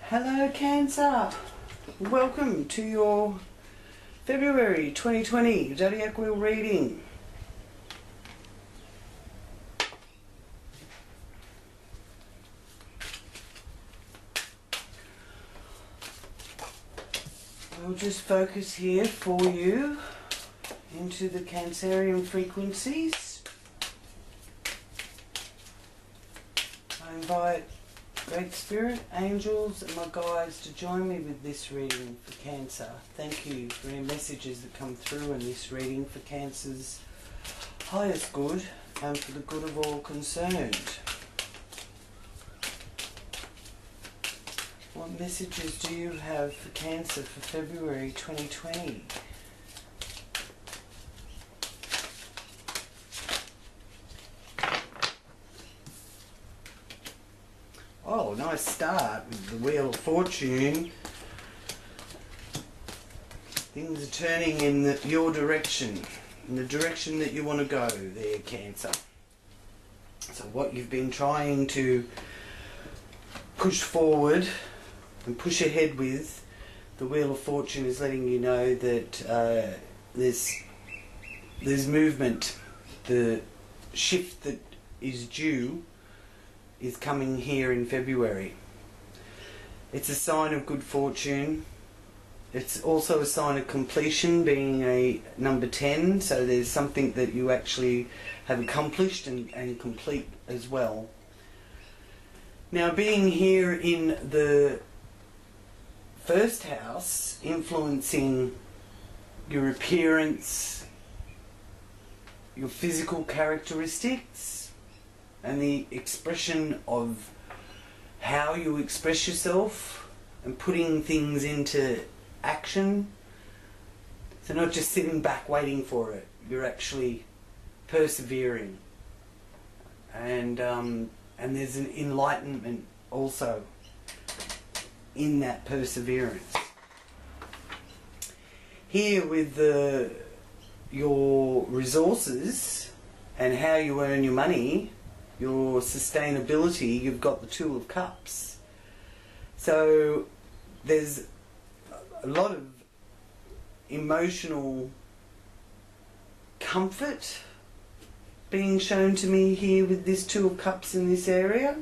Hello Cancer, welcome to your February 2020 Zodiac Wheel reading. We'll just focus here for you into the Cancerian frequencies. I invite Great Spirit, angels and my guides to join me with this reading for Cancer. Thank you for any messages that come through in this reading for Cancer's highest good and for the good of all concerned. What messages do you have for Cancer for February 2020? Oh, nice start with the Wheel of Fortune. Things are turning in your direction, in the direction that you want to go there, Cancer. So what you've been trying to push forward and push ahead with, the Wheel of Fortune is letting you know that there's movement. The shift that is due is coming here in February. It's a sign of good fortune. It's also a sign of completion, being a number 10, so there's something that you actually have accomplished and complete as well. Now, being here in the first house, influencing your appearance, your physical characteristics, and the expression of how you express yourself and putting things into action. So not just sitting back waiting for it, you're actually persevering. And there's an enlightenment also in that perseverance. Here with your resources and how you earn your money, your sustainability, you've got the Two of Cups. So there's a lot of emotional comfort being shown to me here with this Two of Cups in this area.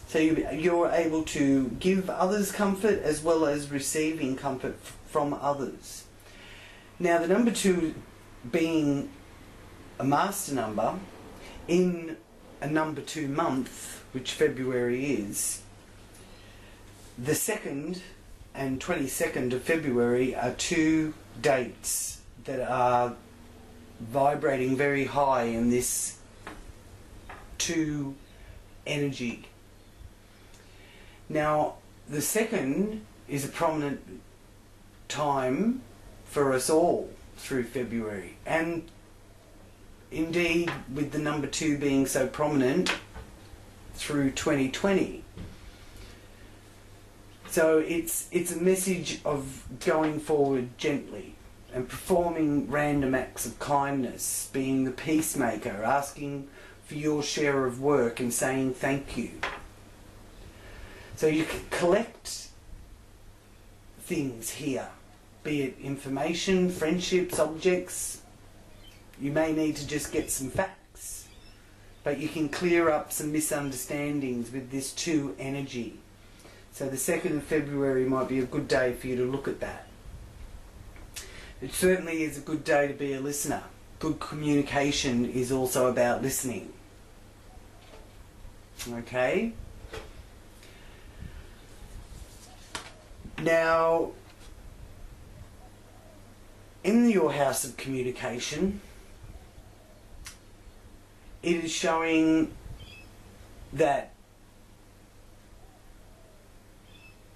So you're able to give others comfort as well as receiving comfort from others. Now, the number 2 being a master number in a number 2 month, which February is, the 2nd and 22nd of February are 2 dates that are vibrating very high in this 2 energy. Now, the 2nd is a prominent time for us all through February, and indeed with the number 2 being so prominent through 2020. So it's a message of going forward gently and performing random acts of kindness, being the peacemaker, asking for your share of work and saying thank you. So you can collect things here, be it information, friendships, objects. You may need to just get some facts, but you can clear up some misunderstandings with this 2 energy. So the 2nd of February might be a good day for you to look at that. It certainly is a good day to be a listener. Good communication is also about listening. Okay? Now, in your house of communication, it is showing that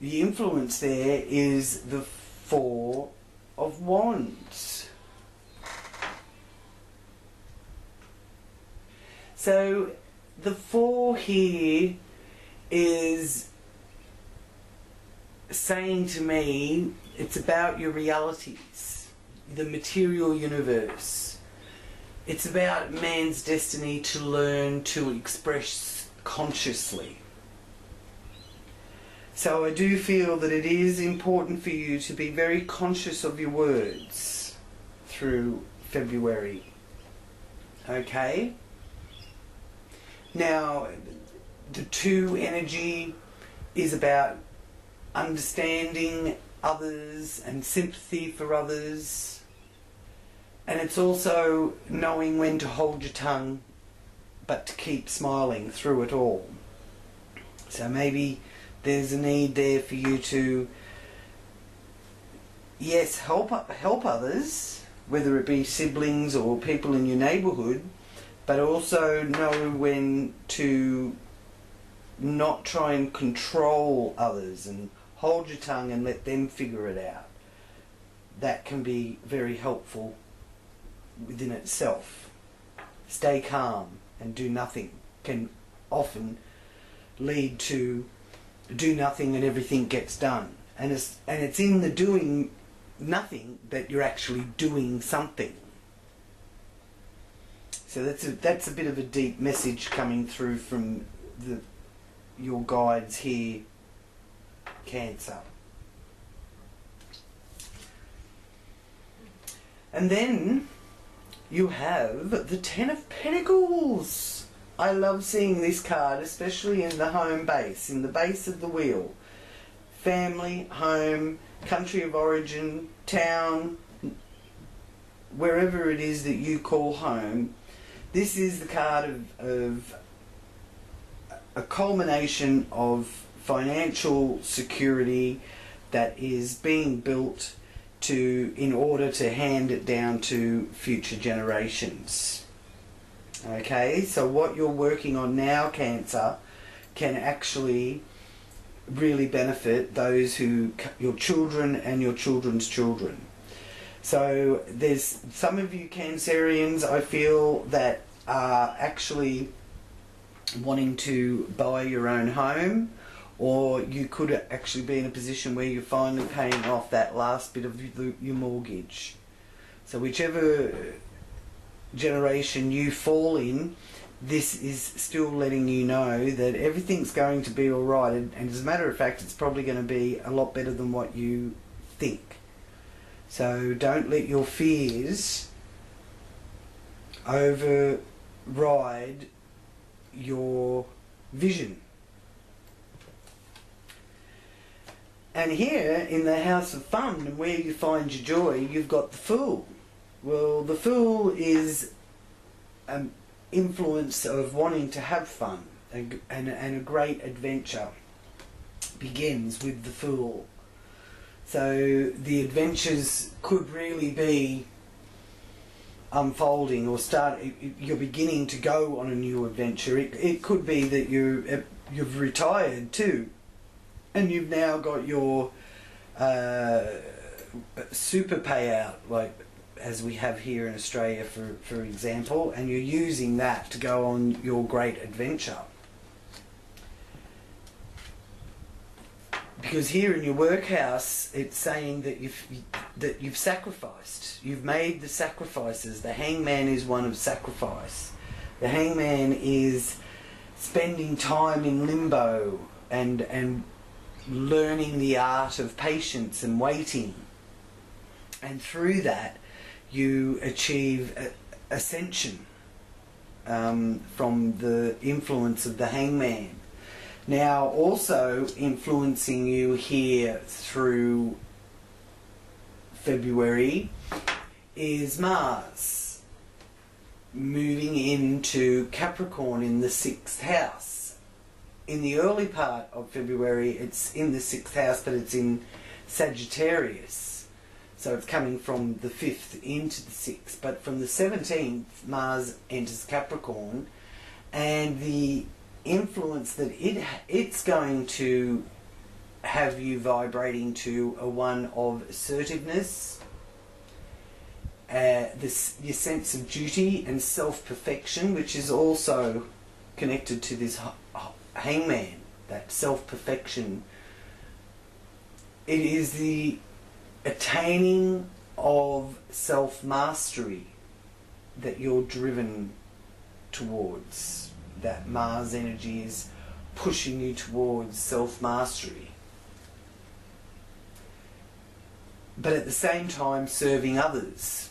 the influence there is the 4 of Wands. So the 4 here is saying to me it's about your realities, the material universe. It's about man's destiny to learn to express consciously. So I do feel that it is important for you to be very conscious of your words through February. Okay? Now, the 2 energy is about understanding others and sympathy for others. And it's also knowing when to hold your tongue, but to keep smiling through it all. So maybe there's a need there for you to, yes, help others, whether it be siblings or people in your neighbourhood, but also know when to not try and control others and hold your tongue and let them figure it out. That can be very helpful within itself. Stay calm and do nothing can often lead to do nothing and everything gets done. And it's in the doing nothing that you're actually doing something. So that's a bit of a deep message coming through from your guides here, Cancer. And then you have the 10 of Pentacles. I love seeing this card, especially in the home base, in the base of the wheel. Family, home, country of origin, town, wherever it is that you call home. This is the card of a culmination of financial security that is being built in order to hand it down to future generations. Okay, so what you're working on now, Cancer, can actually really benefit those your children and your children's children. So there's some of you Cancerians, I feel, that are actually wanting to buy your own home, or you could actually be in a position where you're finally paying off that last bit of your mortgage. So whichever generation you fall in, this is still letting you know that everything's going to be alright, and as a matter of fact, it's probably going to be a lot better than what you think. So don't let your fears override your vision. And here in the House of Fun, and where you find your joy, you've got the Fool. Well, the Fool is an influence of wanting to have fun, and a great adventure begins with the Fool. So the adventures could really be unfolding or you're beginning to go on a new adventure. It could be that you've retired too, and you've now got your super payout, like as we have here in Australia, for example, and you're using that to go on your great adventure. Because here in your workhouse, it's saying that you've sacrificed. You've made the sacrifices. The Hangman is one of sacrifice. The Hangman is spending time in limbo and learning the art of patience and waiting. And through that, you achieve ascension from the influence of the Hangman. Now, also influencing you here through February is Mars, moving into Capricorn in the 6th house. In the early part of February, it's in the 6th house, but it's in Sagittarius. So it's coming from the 5th into the 6th. But from the 17th, Mars enters Capricorn, and the influence that it's going to have you vibrating to a one of assertiveness, your sense of duty and self-perfection, which is also connected to this Hangman, that self-perfection. It is the attaining of self-mastery that you're driven towards. That Mars energy is pushing you towards self-mastery. but at the same time serving others.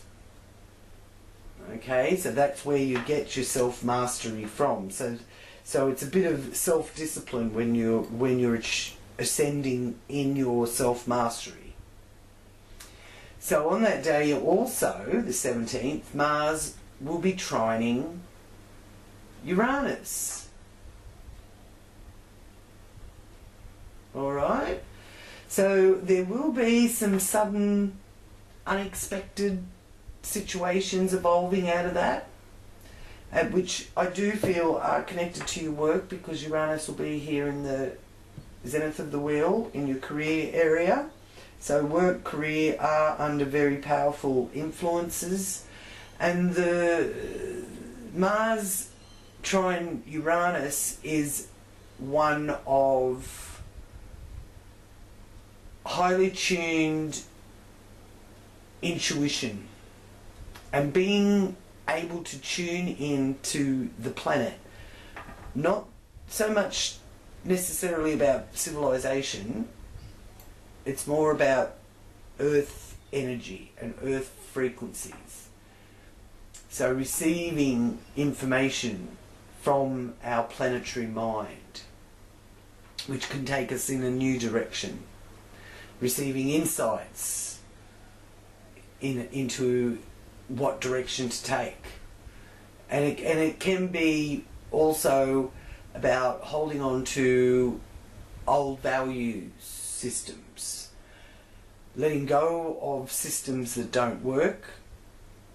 Okay, so that's where you get your self-mastery from. So it's a bit of self-discipline when you're ascending in your self-mastery. So on that day also, the 17th, Mars will be trining Uranus. Alright? So there will be some sudden, unexpected situations evolving out of that, which I do feel are connected to your work, because Uranus will be here in the zenith of the wheel in your career area. So work, career are under very powerful influences, and the Mars trine Uranus is one of highly tuned intuition and being able to tune into the planet. Not so much necessarily about civilization, it's more about earth energy and earth frequencies. So receiving information from our planetary mind, which can take us in a new direction. Receiving insights into what direction to take. And it can be also about holding on to old value systems, letting go of systems that don't work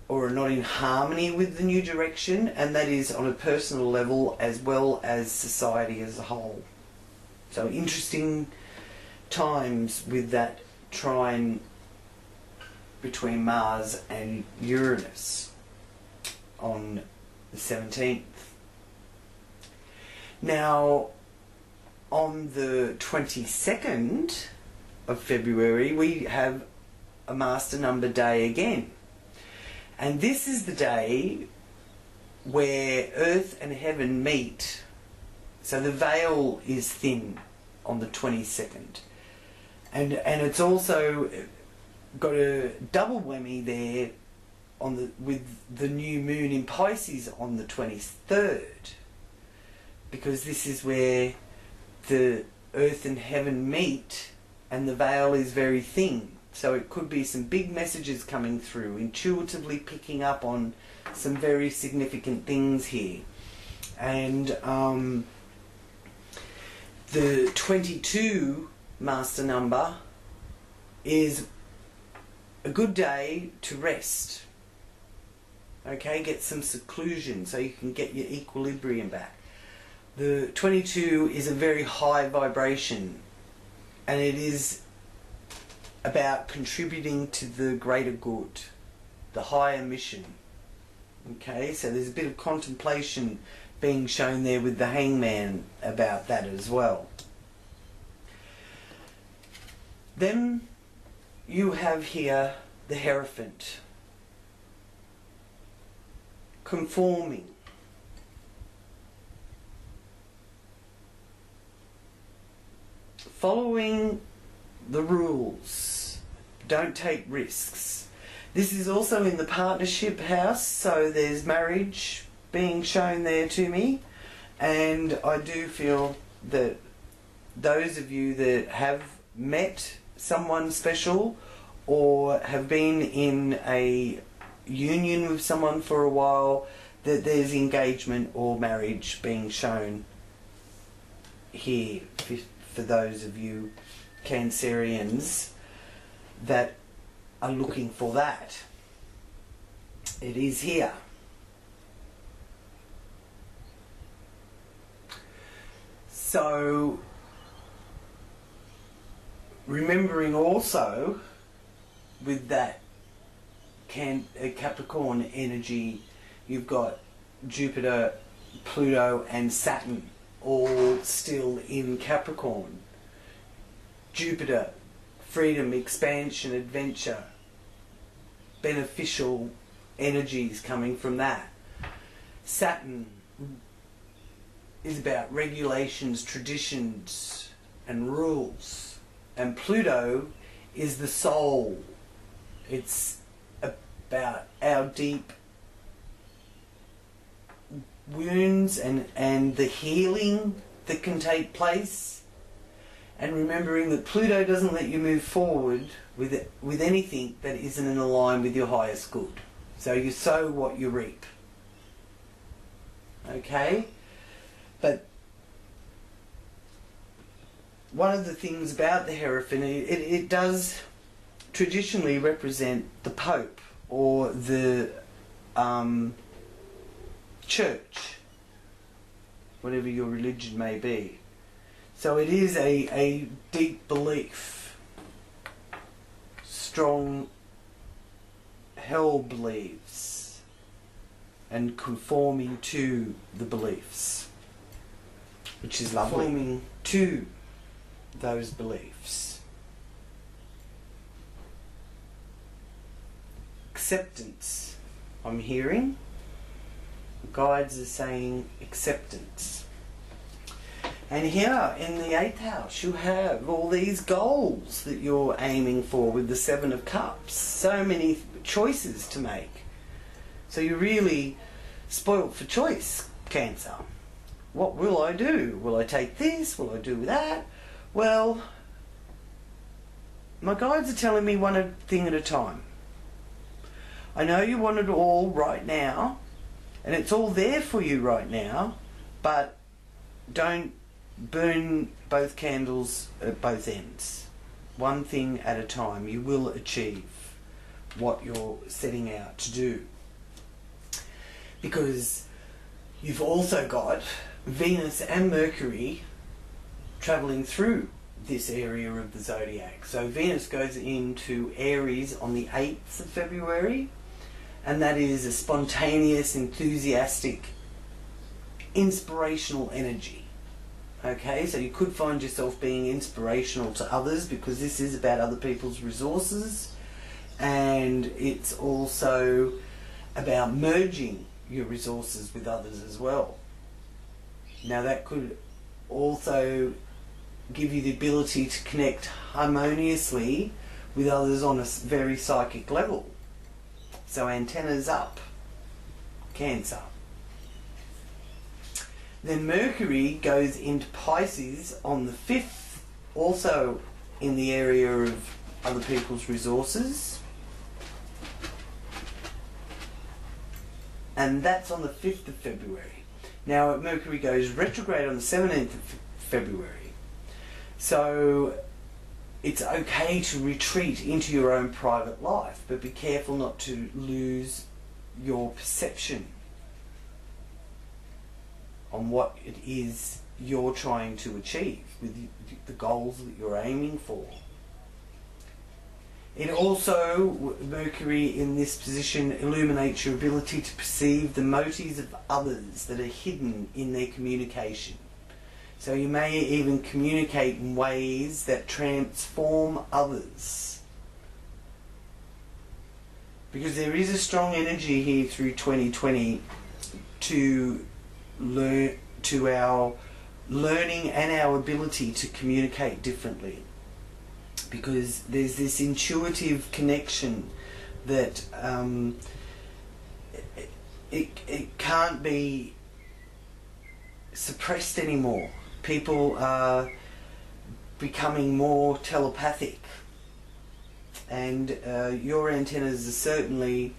or are not in harmony with the new direction, and that is on a personal level as well as society as a whole. So interesting times with that trine between Mars and Uranus on the 17th. Now, on the 22nd of February, we have a master number day again. And this is the day where Earth and Heaven meet. So the veil is thin on the 22nd. And it's also got a double whammy there with the new moon in Pisces on the 23rd. Because this is where the Earth and Heaven meet and the veil is very thin. So it could be some big messages coming through, intuitively picking up on some very significant things here. And the 22 master number is a good day to rest. Okay, get some seclusion so you can get your equilibrium back. The 22 is a very high vibration, and it is about contributing to the greater good, the higher mission. Okay, so there's a bit of contemplation being shown there with the hangman about that as well. Then you have here the Hierophant, conforming. Following the rules, don't take risks. This is also in the partnership house, so there's marriage being shown there to me, and I do feel that those of you that have met someone special or have been in a union with someone for a while, that there's engagement or marriage being shown here for those of you Cancerians that are looking for that. It is here. So, remembering also with that Capricorn energy, you've got Jupiter, Pluto and Saturn all still in Capricorn. Jupiter, freedom, expansion, adventure, beneficial energies coming from that. Saturn is about regulations, traditions and rules. And Pluto is the soul It's about our deep wounds and the healing that can take place, and remembering that Pluto doesn't let you move forward with anything that isn't in line with your highest good. So you sow what you reap. Okay? But one of the things about the Hierophant, it does traditionally represent the Pope or the church, whatever your religion may be. So it is a deep belief, strong held beliefs, and conforming to the beliefs, which is lovely. Conforming to those beliefs. Acceptance, I'm hearing. Guides are saying acceptance. And here in the 8th house you have all these goals that you're aiming for with the 7 of Cups. So many choices to make. So you're really spoilt for choice, Cancer. What will I do? Will I take this? Will I do that? Well, my guides are telling me one thing at a time. I know you want it all right now, and it's all there for you right now, but don't burn both candles at both ends. One thing at a time. You will achieve what you're setting out to do. Because you've also got Venus and Mercury travelling through this area of the zodiac. So Venus goes into Aries on the 8th of February, and that is a spontaneous, enthusiastic, inspirational energy. Okay, so you could find yourself being inspirational to others, because this is about other people's resources, and it's also about merging your resources with others as well. Now that could also give you the ability to connect harmoniously with others on a very psychic level. So antennas up, Cancer. Then Mercury goes into Pisces on the 5th, also in the area of other people's resources. And that's on the 5th of February. Now Mercury goes retrograde on the 17th of February. So it's okay to retreat into your own private life, but be careful not to lose your perception on what it is you're trying to achieve with the goals that you're aiming for. It also, Mercury in this position, illuminates your ability to perceive the motives of others that are hidden in their communication. So you may even communicate in ways that transform others. Because there is a strong energy here through 2020 to learn, to our learning and our ability to communicate differently. Because there's this intuitive connection that it can't be suppressed anymore. People are becoming more telepathic, and your antennas are certainly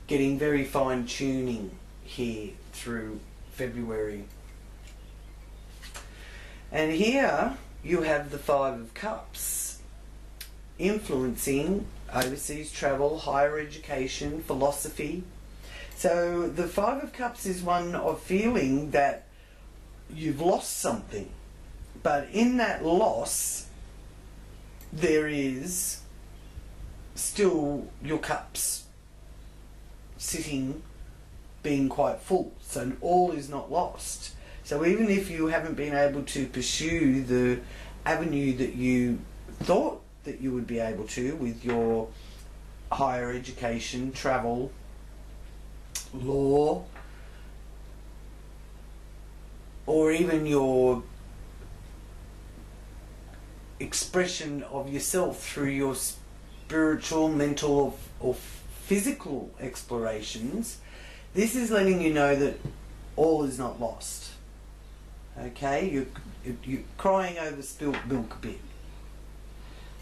getting very fine-tuning here through February. And here you have the 5 of Cups, influencing overseas travel, higher education, philosophy. So the 5 of Cups is one of feeling that you've lost something, but in that loss there is still your cups sitting, being quite full, so all is not lost. So even if you haven't been able to pursue the avenue that you thought that you would be able to with your higher education, travel, law, or even your expression of yourself through your spiritual, mental, or physical explorations, this is letting you know that all is not lost. Okay, you're crying over spilt milk a bit.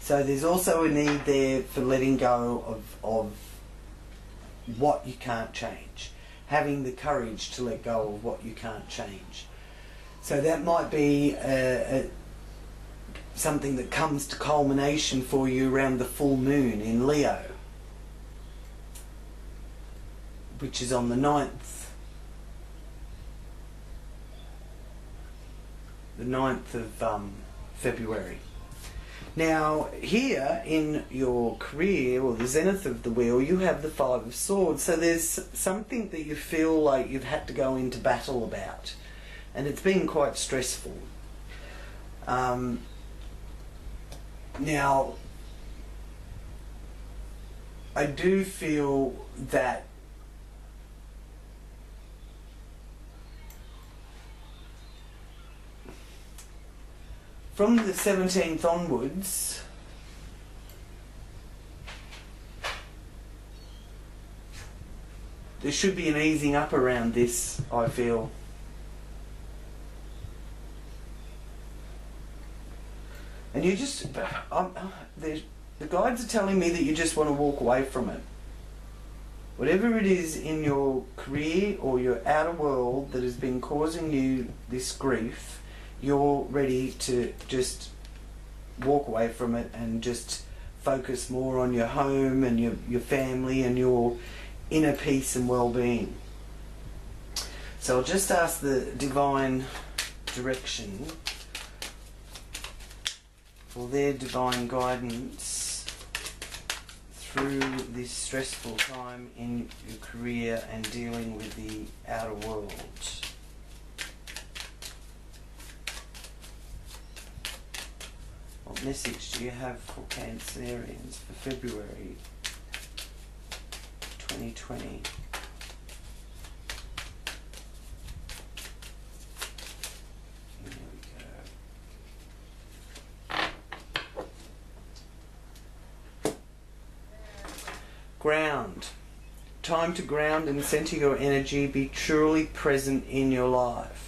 So there's also a need there for letting go of what you can't change. Having the courage to let go of what you can't change. So that might be something that comes to culmination for you around the full moon in Leo, which is on the 9th. The 9th of February. Now, here in your career, or the zenith of the wheel, you have the 5 of Swords. So there's something that you feel like you've had to go into battle about. And it's been quite stressful. Now, I do feel that from the 17th onwards, there should be an easing up around this, I feel. And you just, the guides are telling me that you just want to walk away from it. Whatever it is in your career or your outer world that has been causing you this grief, you're ready to just walk away from it and just focus more on your home and your family and your inner peace and well-being. So I'll just ask the divine direction for their divine guidance through this stressful time in your career and dealing with the outer world. What message do you have for Cancerians for February 2020? Here we go. Ground. Time to ground and center your energy. Be truly present in your life.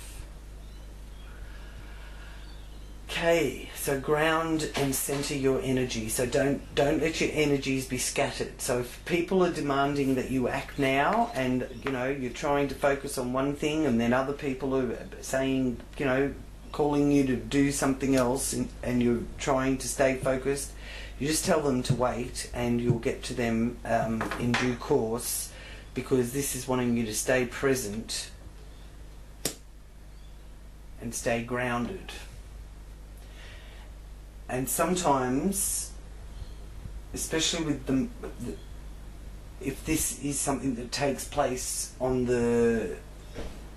Okay, so ground and center your energy. So don't let your energies be scattered. So if people are demanding that you act now, and you're trying to focus on one thing, and then other people are saying, calling you to do something else, and you're trying to stay focused, you just tell them to wait, and you'll get to them in due course, because this is wanting you to stay present and stay grounded. And sometimes, especially with if this is something that takes place on the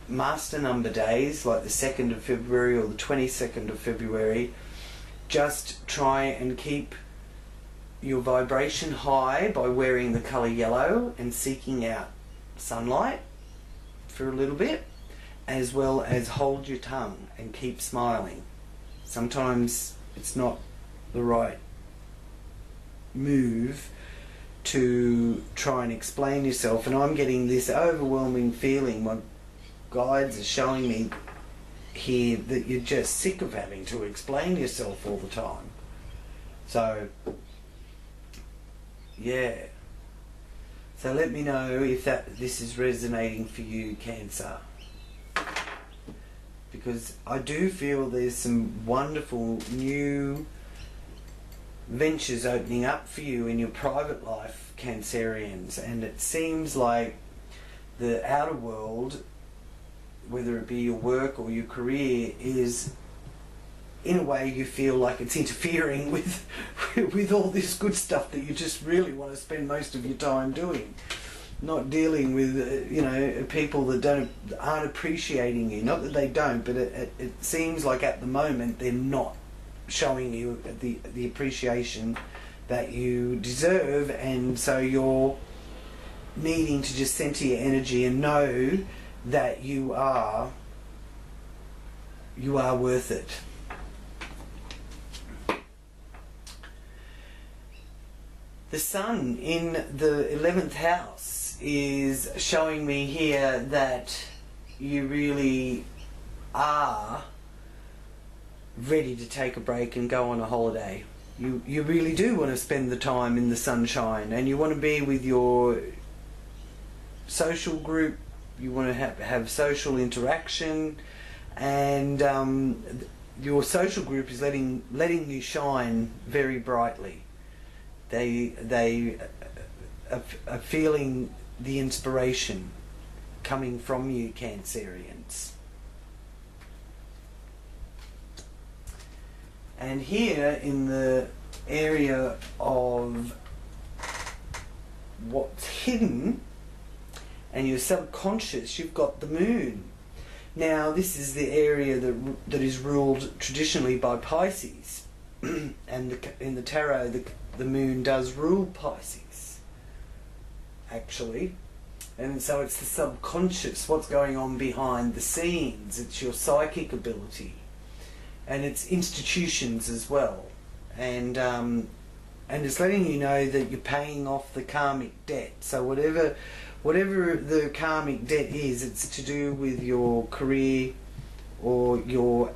master number days, like the 2nd of February or the 22nd of February, just try and keep your vibration high by wearing the colour yellow and seeking out sunlight for a little bit, as well as hold your tongue and keep smiling. Sometimes it's not the right move to try and explain yourself, and I'm getting this overwhelming feeling. My guides are showing me here that you're just sick of having to explain yourself all the time. So yeah, so let me know if this is resonating for you, Cancer, because I do feel there's some wonderful new ventures opening up for you in your private life, Cancerians, and it seems like the outer world, whether it be your work or your career, is in a way you feel like it's interfering with all this good stuff that you just really want to spend most of your time doing. Not dealing with people that aren't appreciating you. Not that they don't, but it seems like at the moment they're not showing you the appreciation that you deserve, and so you're needing to just center your energy and know that you are worth it. The sun in the 11th house is showing me here that you really are ready to take a break and go on a holiday. You really do want to spend the time in the sunshine, and you want to be with your social group. You want to have social interaction, and your social group is letting you shine very brightly. They are feeling the inspiration coming from you, Cancerians. And here in the area of what's hidden and your subconscious, you've got the moon. Now this is the area that is ruled traditionally by Pisces. And in the tarot, the moon does rule Pisces, actually. And so it's the subconscious, what's going on behind the scenes. It's your psychic ability. And it's institutions as well, and it's letting you know that you're paying off the karmic debt. So whatever the karmic debt is, it's to do with your career or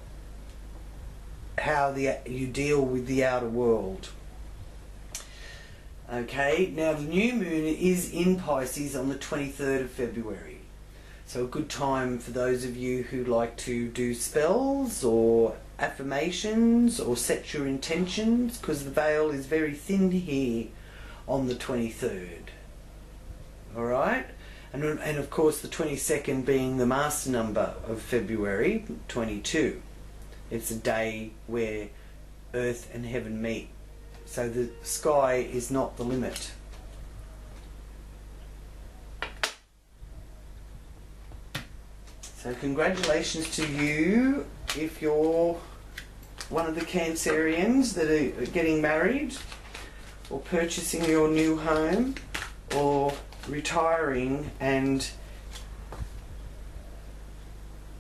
how you deal with the outer world. Okay, now the new moon is in Pisces on the 23rd of February. So a good time for those of you who like to do spells or affirmations or set your intentions, because the veil is very thin here on the 23rd. Alright? And of course the 22nd being the master number of February, 22. It's a day where earth and heaven meet. So the sky is not the limit. So congratulations to you if you're one of the Cancerians that are getting married or purchasing your new home or retiring and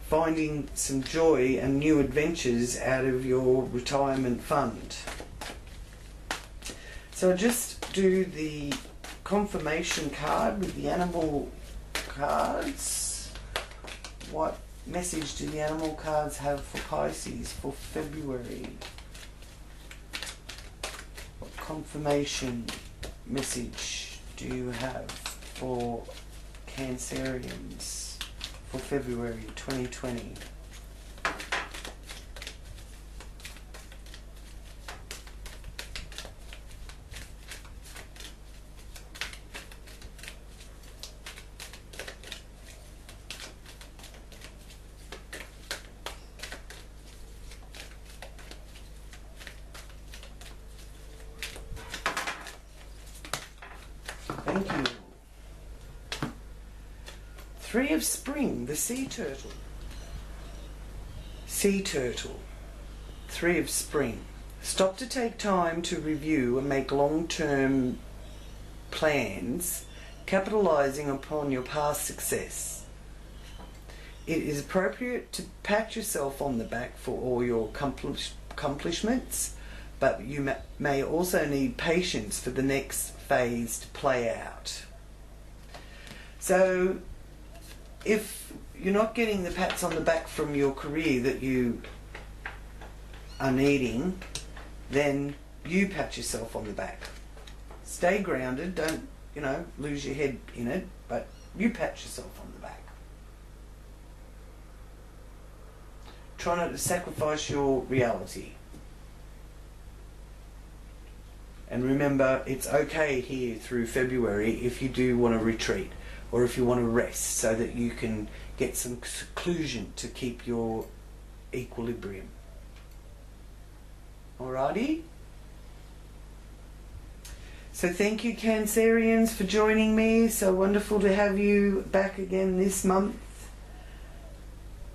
finding some joy and new adventures out of your retirement fund. So I'll just do the confirmation card with the animal cards. What message do the animal cards have for Pisces for February? What confirmation message do you have for Cancerians for February 2020? Thank you. Three of Spring, the sea turtle. Sea turtle. Three of Spring. Stop to take time to review and make long-term plans, capitalizing upon your past success. It is appropriate to pat yourself on the back for all your accomplishments, but you may also need patience for the next phase to play out. So if you're not getting the pats on the back from your career that you are needing, then you pat yourself on the back. Stay grounded, don't, lose your head in it, but you pat yourself on the back. Try not to sacrifice your reality. And remember, it's okay here through February if you do want to retreat or if you want to rest so that you can get some seclusion to keep your equilibrium. Alrighty? So thank you, Cancerians, for joining me. So wonderful to have you back again this month.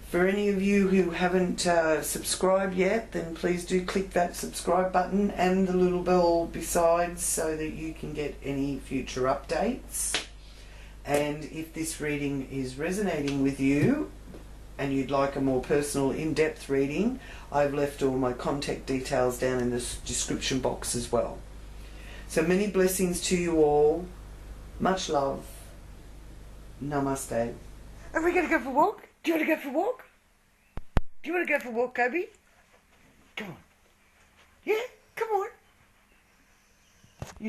For any of you who haven't subscribed yet, then please do click that subscribe button and the little bell besides so that you can get any future updates. And if this reading is resonating with you and you'd like a more personal, in-depth reading, I've left all my contact details down in the description box as well. So many blessings to you all. Much love. Namaste. Are we going to go for a walk? Do you want to go for a walk? Do you want to go for a walk, Kobe? Come on. Yeah? Come on.